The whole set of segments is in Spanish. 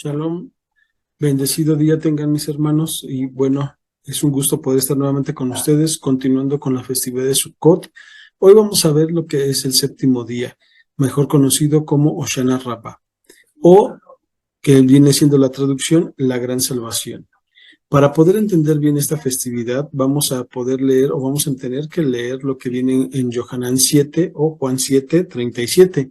Shalom, bendecido día tengan mis hermanos y bueno, es un gusto poder estar nuevamente con ustedes, continuando con la festividad de Sukkot. Hoy vamos a ver lo que es el séptimo día, mejor conocido como Hoshana Rabbah, o que viene siendo la traducción, la gran salvación. Para poder entender bien esta festividad, vamos a poder leer o vamos a tener que leer lo que viene en Yohanan 7 o Juan 7:37.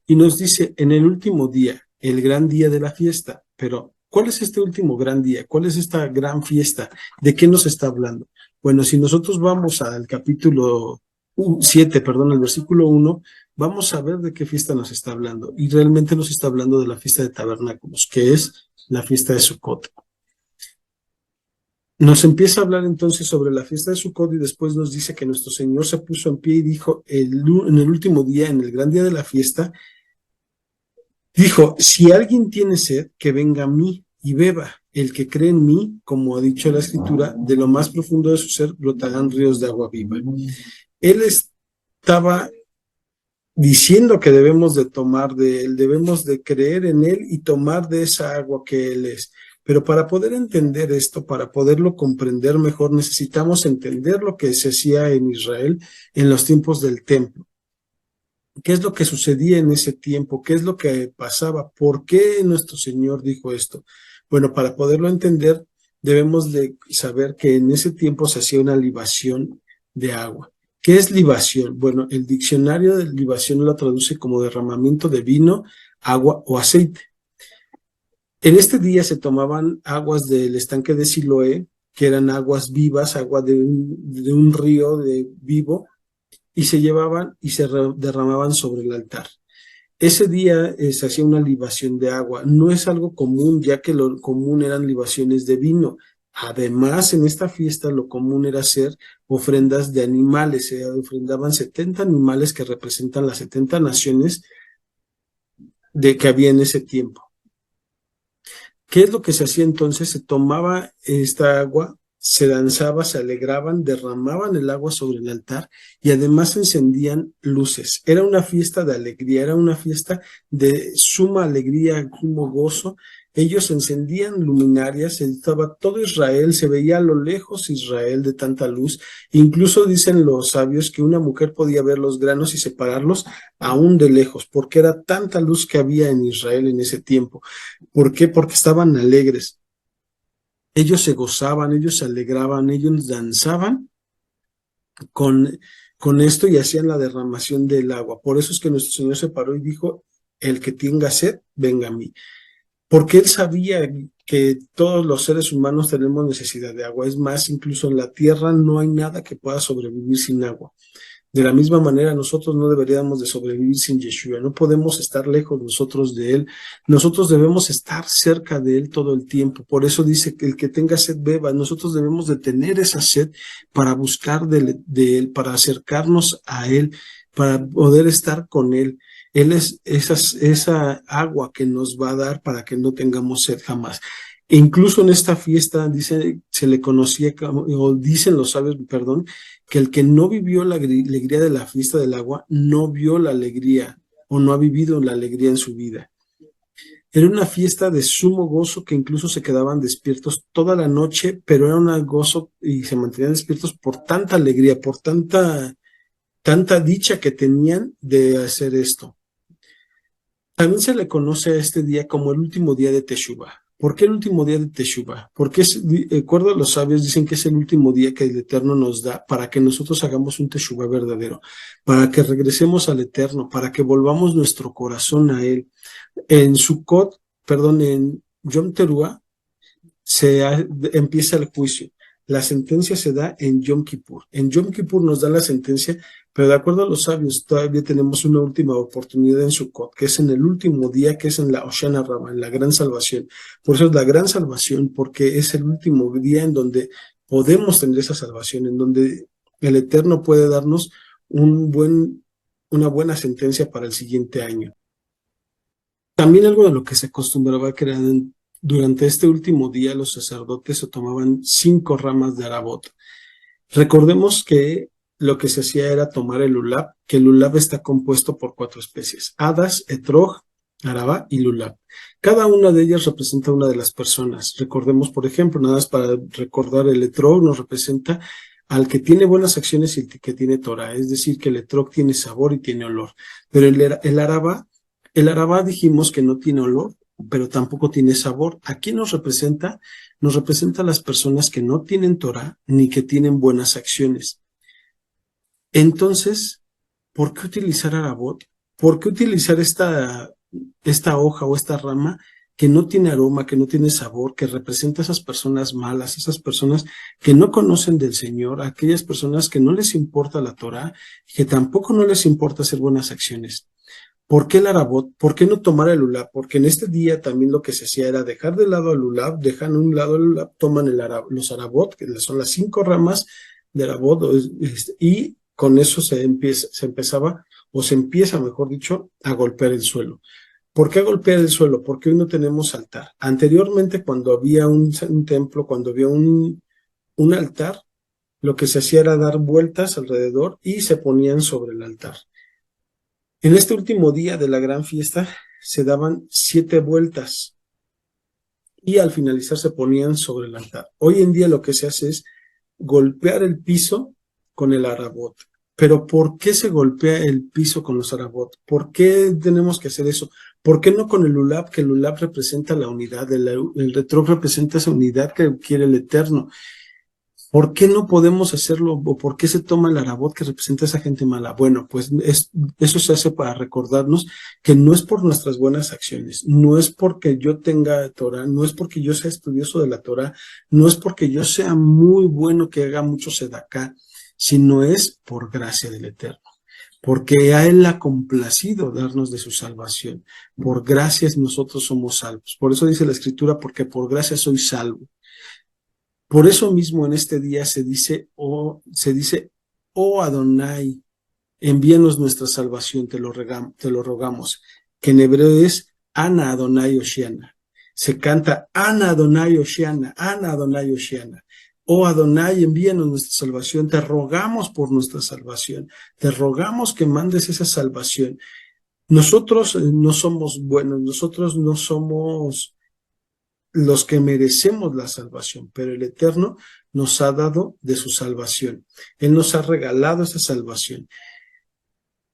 Y nos dice, en el último día, el gran día de la fiesta. Pero, ¿cuál es este último gran día? ¿Cuál es esta gran fiesta? ¿De qué nos está hablando? Bueno, si nosotros vamos al capítulo 7, perdón, el versículo 1, vamos a ver de qué fiesta nos está hablando. Y realmente nos está hablando de la fiesta de tabernáculos, que es la fiesta de Sukkot. Nos empieza a hablar entonces sobre la fiesta de Sukkot y después nos dice que nuestro Señor se puso en pie y dijo, en el último día, en el gran día de la fiesta, dijo, si alguien tiene sed, que venga a mí y beba. El que cree en mí, como ha dicho la Escritura, de lo más profundo de su ser brotarán ríos de agua viva. Él estaba diciendo que debemos de tomar de él, debemos de creer en él y tomar de esa agua que él es. Pero para poder entender esto, para poderlo comprender mejor, necesitamos entender lo que se hacía en Israel en los tiempos del templo. ¿Qué es lo que sucedía en ese tiempo? ¿Qué es lo que pasaba? ¿Por qué nuestro Señor dijo esto? Bueno, para poderlo entender, debemos de saber que en ese tiempo se hacía una libación de agua. ¿Qué es libación? Bueno, el diccionario de libación lo traduce como derramamiento de vino, agua o aceite. En este día se tomaban aguas del estanque de Siloé, que eran aguas vivas, agua de un río vivo, y se llevaban y se derramaban sobre el altar. Ese día se hacía una libación de agua. No es algo común, ya que lo común eran libaciones de vino. Además, en esta fiesta lo común era hacer ofrendas de animales. Se ofrendaban 70 animales que representan las 70 naciones que había en ese tiempo. ¿Qué es lo que se hacía entonces? Se tomaba esta agua, se danzaba, se alegraban, derramaban el agua sobre el altar y además encendían luces. Era una fiesta de alegría, era una fiesta de suma alegría, sumo gozo. Ellos encendían luminarias, estaba todo Israel, se veía a lo lejos Israel de tanta luz. Incluso dicen los sabios que una mujer podía ver los granos y separarlos aún de lejos, porque era tanta luz que había en Israel en ese tiempo. ¿Por qué? Porque estaban alegres. Ellos se gozaban, ellos se alegraban, ellos danzaban con, con esto y hacían la derramación del agua. Por eso es que nuestro Señor se paró y dijo, el que tenga sed, venga a mí. Porque él sabía que todos los seres humanos tenemos necesidad de agua. Es más, incluso en la tierra no hay nada que pueda sobrevivir sin agua. De la misma manera, nosotros no deberíamos de sobrevivir sin Yeshua, no podemos estar lejos nosotros de Él, nosotros debemos estar cerca de Él todo el tiempo. Por eso dice que el que tenga sed beba, nosotros debemos de tener esa sed para buscar de Él, para acercarnos a Él, para poder estar con Él. Él es esa agua que nos va a dar para que no tengamos sed jamás. E incluso en esta fiesta dice, se le conocía, o dicen los sabios, perdón, que el que no vivió la alegría de la fiesta del agua, no vio la alegría o no ha vivido la alegría en su vida. Era una fiesta de sumo gozo que incluso se quedaban despiertos toda la noche, pero era un gozo y se mantenían despiertos por tanta alegría, por tanta dicha que tenían de hacer esto. También se le conoce a este día como el último día de Teshuvah. ¿Por qué el último día de Teshuvah? Porque de acuerdo a los sabios dicen que es el último día que el Eterno nos da para que nosotros hagamos un Teshuvah verdadero, para que regresemos al Eterno, para que volvamos nuestro corazón a Él. En Sukkot, perdón, en Yom Teruah empieza el juicio. La sentencia se da en Yom Kippur. En Yom Kippur nos da la sentencia, pero de acuerdo a los sabios, todavía tenemos una última oportunidad en Sukkot, que es en el último día, que es en la Hoshana Rabbah, en la gran salvación. Por eso es la gran salvación, porque es el último día en donde podemos tener esa salvación, en donde el Eterno puede darnos una buena sentencia para el siguiente año. También algo de lo que se acostumbraba a crear durante este último día, los sacerdotes se tomaban 5 ramas de arabot. Recordemos que lo que se hacía era tomar el ulab, que el ulab está compuesto por 4 especies: hadas, etrog, Araba y Lulab. Cada una de ellas representa una de las personas. Recordemos, por ejemplo, nada más para recordar, el etrog nos representa al que tiene buenas acciones y el que tiene Torah. Es decir, que el etrog tiene sabor y tiene olor. Pero el araba dijimos que no tiene olor, pero tampoco tiene sabor. ¿A quién nos representa? Nos representa a las personas que no tienen Torah ni que tienen buenas acciones. Entonces, ¿por qué utilizar arabot? ¿Por qué utilizar esta hoja o esta rama que no tiene aroma, que no tiene sabor, que representa a esas personas malas, esas personas que no conocen del Señor, aquellas personas que no les importa la Torah, que tampoco no les importa hacer buenas acciones? ¿Por qué el arabot? ¿Por qué no tomar el ulab? Porque en este día también lo que se hacía era dejar de lado el ulab, dejan un lado el ulab, toman los arabot, que son las 5 ramas de arabot, y con eso se empezaba, o se empieza, mejor dicho, a golpear el suelo. ¿Por qué golpear el suelo? Porque hoy no tenemos altar. Anteriormente, cuando había un templo, cuando había un altar, lo que se hacía era dar vueltas alrededor y se ponían sobre el altar. En este último día de la gran fiesta se daban 7 vueltas y al finalizar se ponían sobre el altar. Hoy en día lo que se hace es golpear el piso con el arabot. Pero ¿por qué se golpea el piso con los arabot? ¿Por qué tenemos que hacer eso? ¿Por qué no con el ulab? Que el ulab representa la unidad, el retrog representa esa unidad que quiere el Eterno. ¿Por qué no podemos hacerlo? ¿O por qué se toma el arabot que representa a esa gente mala? Bueno, pues eso se hace para recordarnos que no es por nuestras buenas acciones, no es porque yo tenga Torah, no es porque yo sea estudioso de la Torah, no es porque yo sea muy bueno que haga mucho sedacá, sino es por gracia del Eterno. Porque a Él ha complacido darnos de su salvación. Por gracias nosotros somos salvos. Por eso dice la Escritura, porque por gracia soy salvo. Por eso mismo en este día se dice, oh Adonai, envíanos nuestra salvación, te lo rogamos, que en hebreo es Ana Adonai Oshiana. Se canta Ana Adonai Oshiana, Ana Adonai Oshiana. Oh Adonai, envíanos nuestra salvación, te rogamos por nuestra salvación, te rogamos que mandes esa salvación. Nosotros no somos buenos, nosotros no somos los que merecemos la salvación, pero el Eterno nos ha dado de su salvación. Él nos ha regalado esa salvación.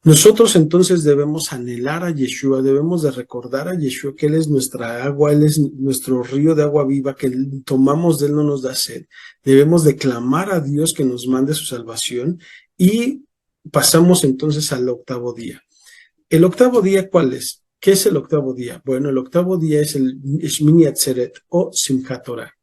Nosotros entonces debemos anhelar a Yeshua, debemos de recordar a Yeshua que Él es nuestra agua, Él es nuestro río de agua viva, que tomamos de Él no nos da sed. Debemos de clamar a Dios que nos mande su salvación y pasamos entonces al 8º día. ¿El 8º día cuál es? ¿Qué es el 8º día? Bueno, el 8º día es el Shmini Atzeret o Simchat Torah.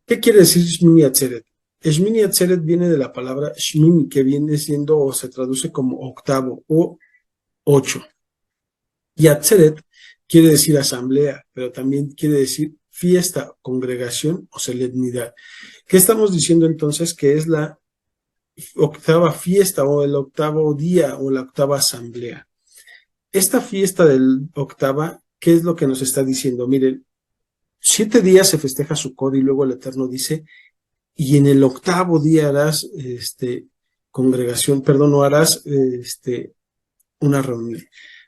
¿Qué quiere decir Shmini Atzeret? Shmini Atzeret viene de la palabra Shmini, que viene siendo o se traduce como octavo o 8. Y Atzeret quiere decir asamblea, pero también quiere decir fiesta, congregación o solemnidad. ¿Qué estamos diciendo entonces? Que es la 8ª fiesta o el 8º día o la 8ª asamblea. Esta fiesta del 8ª, ¿qué es lo que nos está diciendo? Miren, 7 días se festeja Sukkot y luego el Eterno dice, y en el 8º día harás congregación, perdón, no harás una reunión.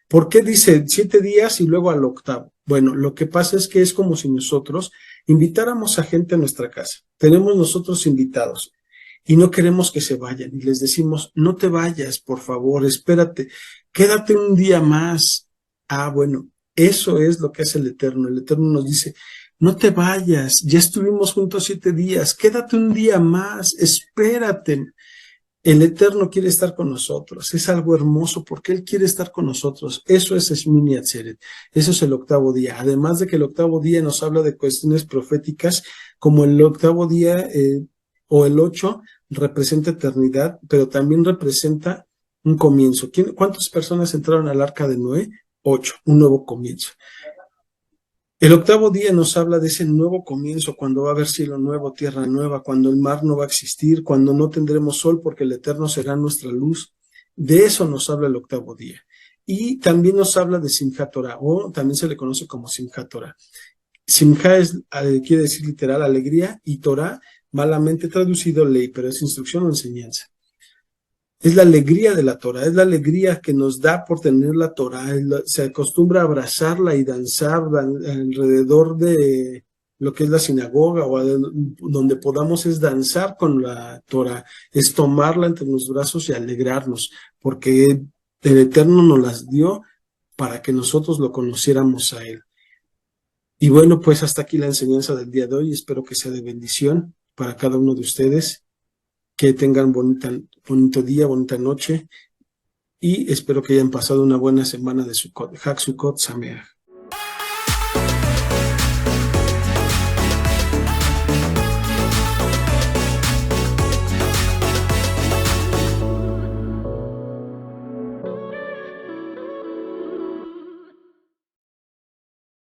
¿Por qué dice 7 días y luego al 8º? Bueno, lo que pasa es que es como si nosotros invitáramos a gente a nuestra casa. Tenemos nosotros invitados y no queremos que se vayan y les decimos, no te vayas, por favor, espérate, quédate un día más. Ah, bueno, eso es lo que hace el Eterno. El Eterno nos dice, no te vayas, ya estuvimos juntos 7 días, quédate un día más, espérate. El Eterno quiere estar con nosotros, es algo hermoso porque Él quiere estar con nosotros. Eso es Shmini Atzeret, eso es el 8º día. Además de que el 8º día nos habla de cuestiones proféticas, como el 8º día o el 8 representa eternidad, pero también representa un comienzo. ¿Cuántas personas entraron al arca de Noé? 8, un nuevo comienzo. El 8º día nos habla de ese nuevo comienzo, cuando va a haber cielo nuevo, tierra nueva, cuando el mar no va a existir, cuando no tendremos sol porque el Eterno será nuestra luz. De eso nos habla el 8º día. Y también nos habla de Simchat Torah, o también se le conoce como Simchat Torah. Simcha quiere decir literal alegría, y Torah, malamente traducido ley, pero es instrucción o enseñanza. Es la alegría de la Torah, es la alegría que nos da por tener la Torah. Se acostumbra a abrazarla y danzar alrededor de lo que es la sinagoga o donde podamos es danzar con la Torah, es tomarla entre los brazos y alegrarnos, porque el Eterno nos las dio para que nosotros lo conociéramos a Él. Y bueno, pues hasta aquí la enseñanza del día de hoy. Espero que sea de bendición para cada uno de ustedes, que tengan bonito día, bonita noche y espero que hayan pasado una buena semana de Sukkot. Hag Sukkot Sameach.